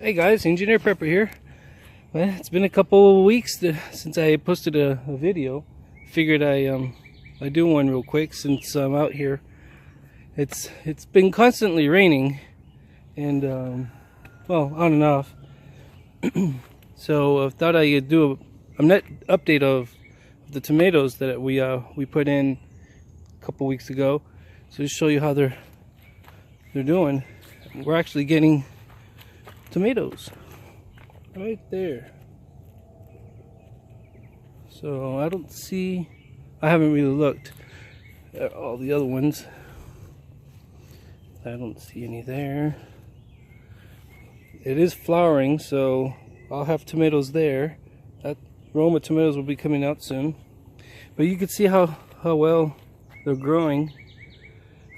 Hey guys, Engineer Prepper here. Well, it's been a couple of weeks since I posted a video. Figured I do one real quick since I'm out here. It's been constantly raining, and well, on and off. So I thought I'd do a net update of the tomatoes that we put in a couple weeks ago. So just show you how they're doing. We're actually getting tomatoes right there. So I haven't really looked at all the other ones. I don't see any there. It is flowering, so I'll have tomatoes there. That Roma tomatoes will be coming out soon. But you can see how well they're growing.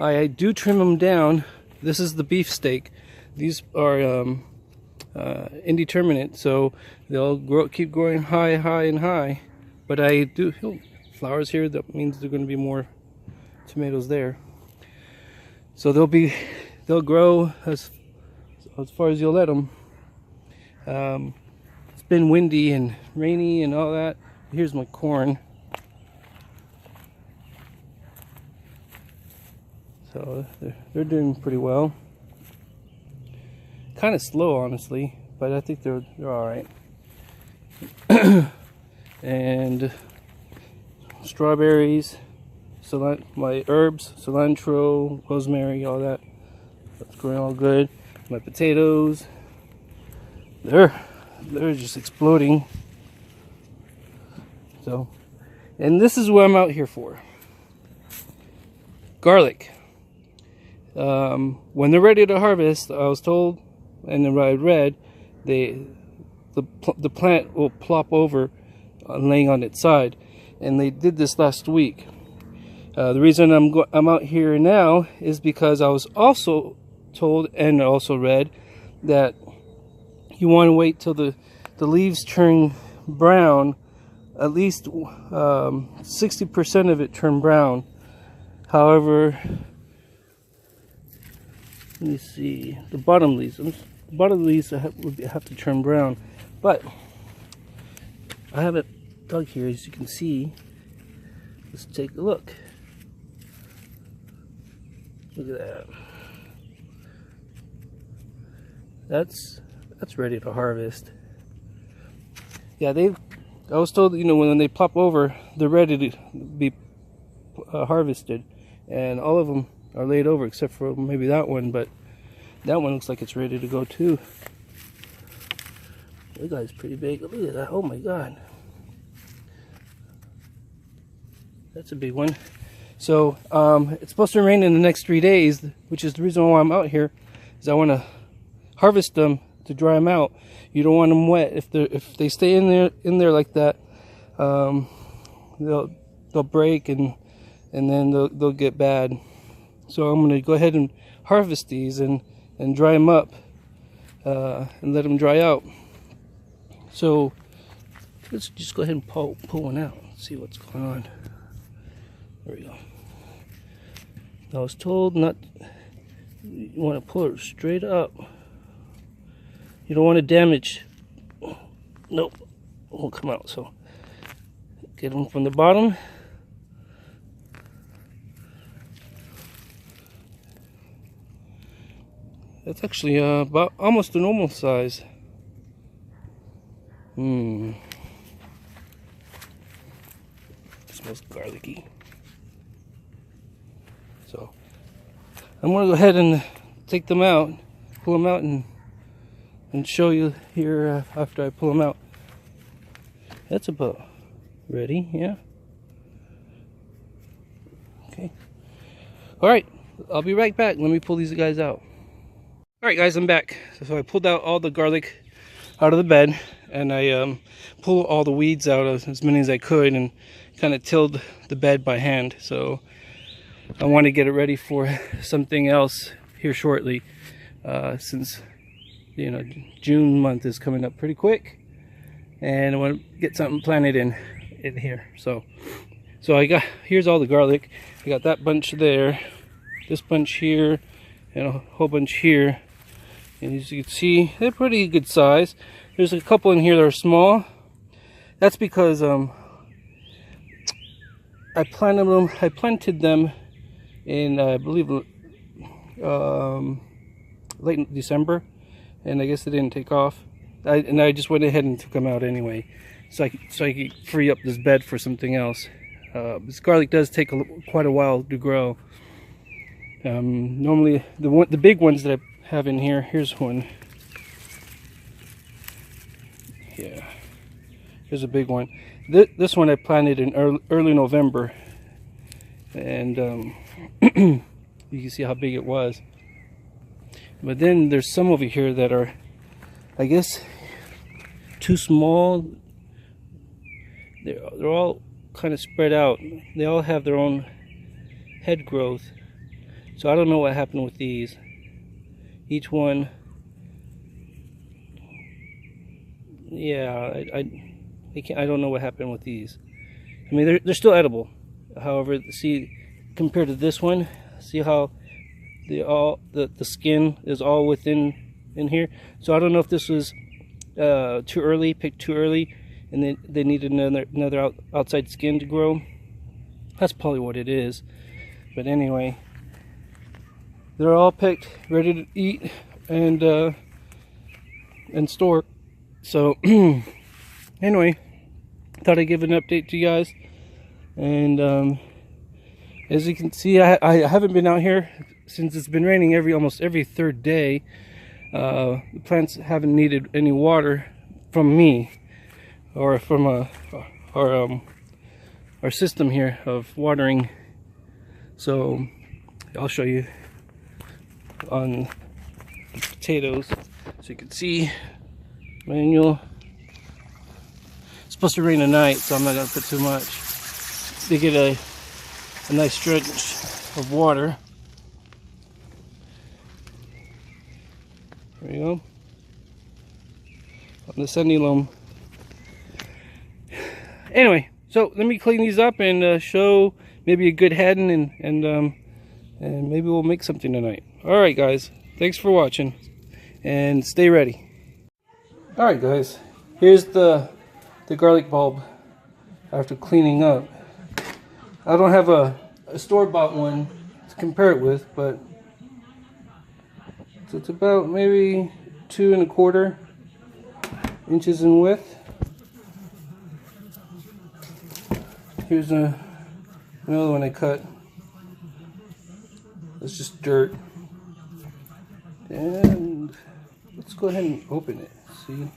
I do trim them down. This is the beefsteak. These are indeterminate, so they'll keep growing high and high. But I do flowers here. That means there's going to be more tomatoes there. So they'll grow as far as you'll let them. It's been windy and rainy and all that. Here's my corn. So they're doing pretty well. Kind of slow, honestly, but I think they're all right. And strawberries, my herbs, cilantro, rosemary, all that. That's growing all good. My potatoes, they're just exploding. So, and this is what I'm out here for. Garlic. When they're ready to harvest, I was told, and then I read, the plant will plop over, laying on its side, and they did this last week. The reason I'm out here now is because I was also told and also read that you want to wait till the leaves turn brown, at least 60% of it turn brown. However, let me see, the bottom leaves would have to turn brown, but I have it dug here, as you can see. Let's take a look. Look at that. That's ready to harvest. Yeah, I was told, when they plop over, they're ready to be harvested, and all of them are laid over except for maybe that one, but that one looks like it's ready to go too. That guy's pretty big. Look at that. Oh my god. That's a big one. So it's supposed to rain in the next 3 days, which is the reason why I'm out here, is I want to harvest them to dry them out. You don't want them wet. If they stay in there like that, they'll break and then they'll get bad. So I'm going to go ahead and harvest these and dry them up and let them dry out. So let's just go ahead and pull one out. See what's going on. There we go. I was told you want to pull it straight up. You don't want to damage. Nope, it won't come out. So get them from the bottom. That's actually about almost a normal size. It smells garlicky. So I'm gonna go ahead and take them out, pull them out, and show you here after I pull them out. That's about ready, yeah. Okay. All right, I'll be right back. Let me pull these guys out. Alright guys, I'm back. So I pulled out all the garlic out of the bed, and I pulled all the weeds out, as many as I could, and kind of tilled the bed by hand. So I want to get it ready for something else here shortly, since June month is coming up pretty quick, and I want to get something planted in here. So here's all the garlic. I got that bunch there, this bunch here, and a whole bunch here. And as you can see, they're pretty good size. There's a couple in here that are small. That's because I planted them in I believe late December, and I guess they didn't take off. I just went ahead and took them out anyway, so I could free up this bed for something else. This garlic does take quite a while to grow. Normally, the big ones that I have in here. Here's one. Yeah, here's a big one. This one I planted in early November, and you can see how big it was. But then there's some over here that are, I guess, too small. They're all kind of spread out. They all have their own head growth. So I don't know what happened with these. Each one, yeah, I don't know what happened with these. I mean, they're still edible. However, see, compared to this one, see how the skin is all within in here. So I don't know if this was too early, picked too early, and then they needed another outside skin to grow. That's probably what it is. But anyway, they're all picked, ready to eat and store. So anyway, thought I'd give an update to you guys. And as you can see, I haven't been out here since it's been raining almost every third day. The plants haven't needed any water from me or from our system here of watering. So I'll show you on the potatoes so you can see. Manual. It's supposed to rain tonight, so I'm not gonna put too much. They get a nice stretch of water. There we go. On the sunny loam. Anyway, so let me clean these up and show maybe a good heading, and maybe we'll make something tonight. All right, guys. Thanks for watching, and stay ready. All right, guys. Here's the garlic bulb after cleaning up. I don't have a store-bought one to compare it with, but it's about maybe 2 1/4 inches in width. Here's another one I cut. It's just dirt. And let's go ahead and open it. See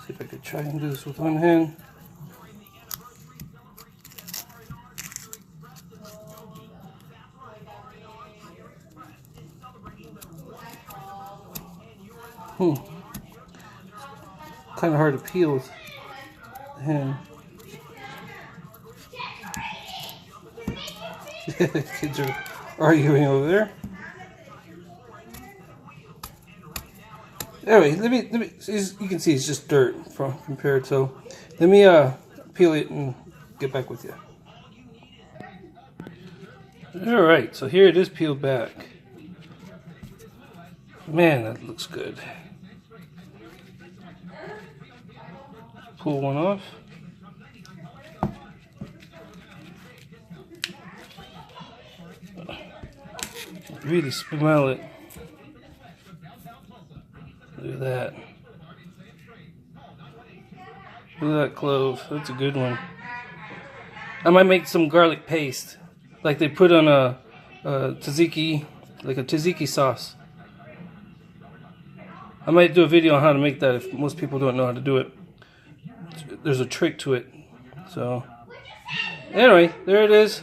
if I could try and do this with one hand. Kind of hard to peel with the hand. Kids are arguing over there. Anyway, let me. You can see it's just dirt compared. So let me peel it and get back with you. All right, so here it is peeled back. Man, that looks good. Pull one off. Really smell it. Look at that. Look at that clove. That's a good one. I might make some garlic paste, like they put on a tzatziki, like a tzatziki sauce. I might do a video on how to make that if most people don't know how to do it. There's a trick to it. So, anyway, there it is.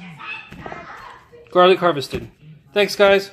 Garlic harvested. Thanks, guys.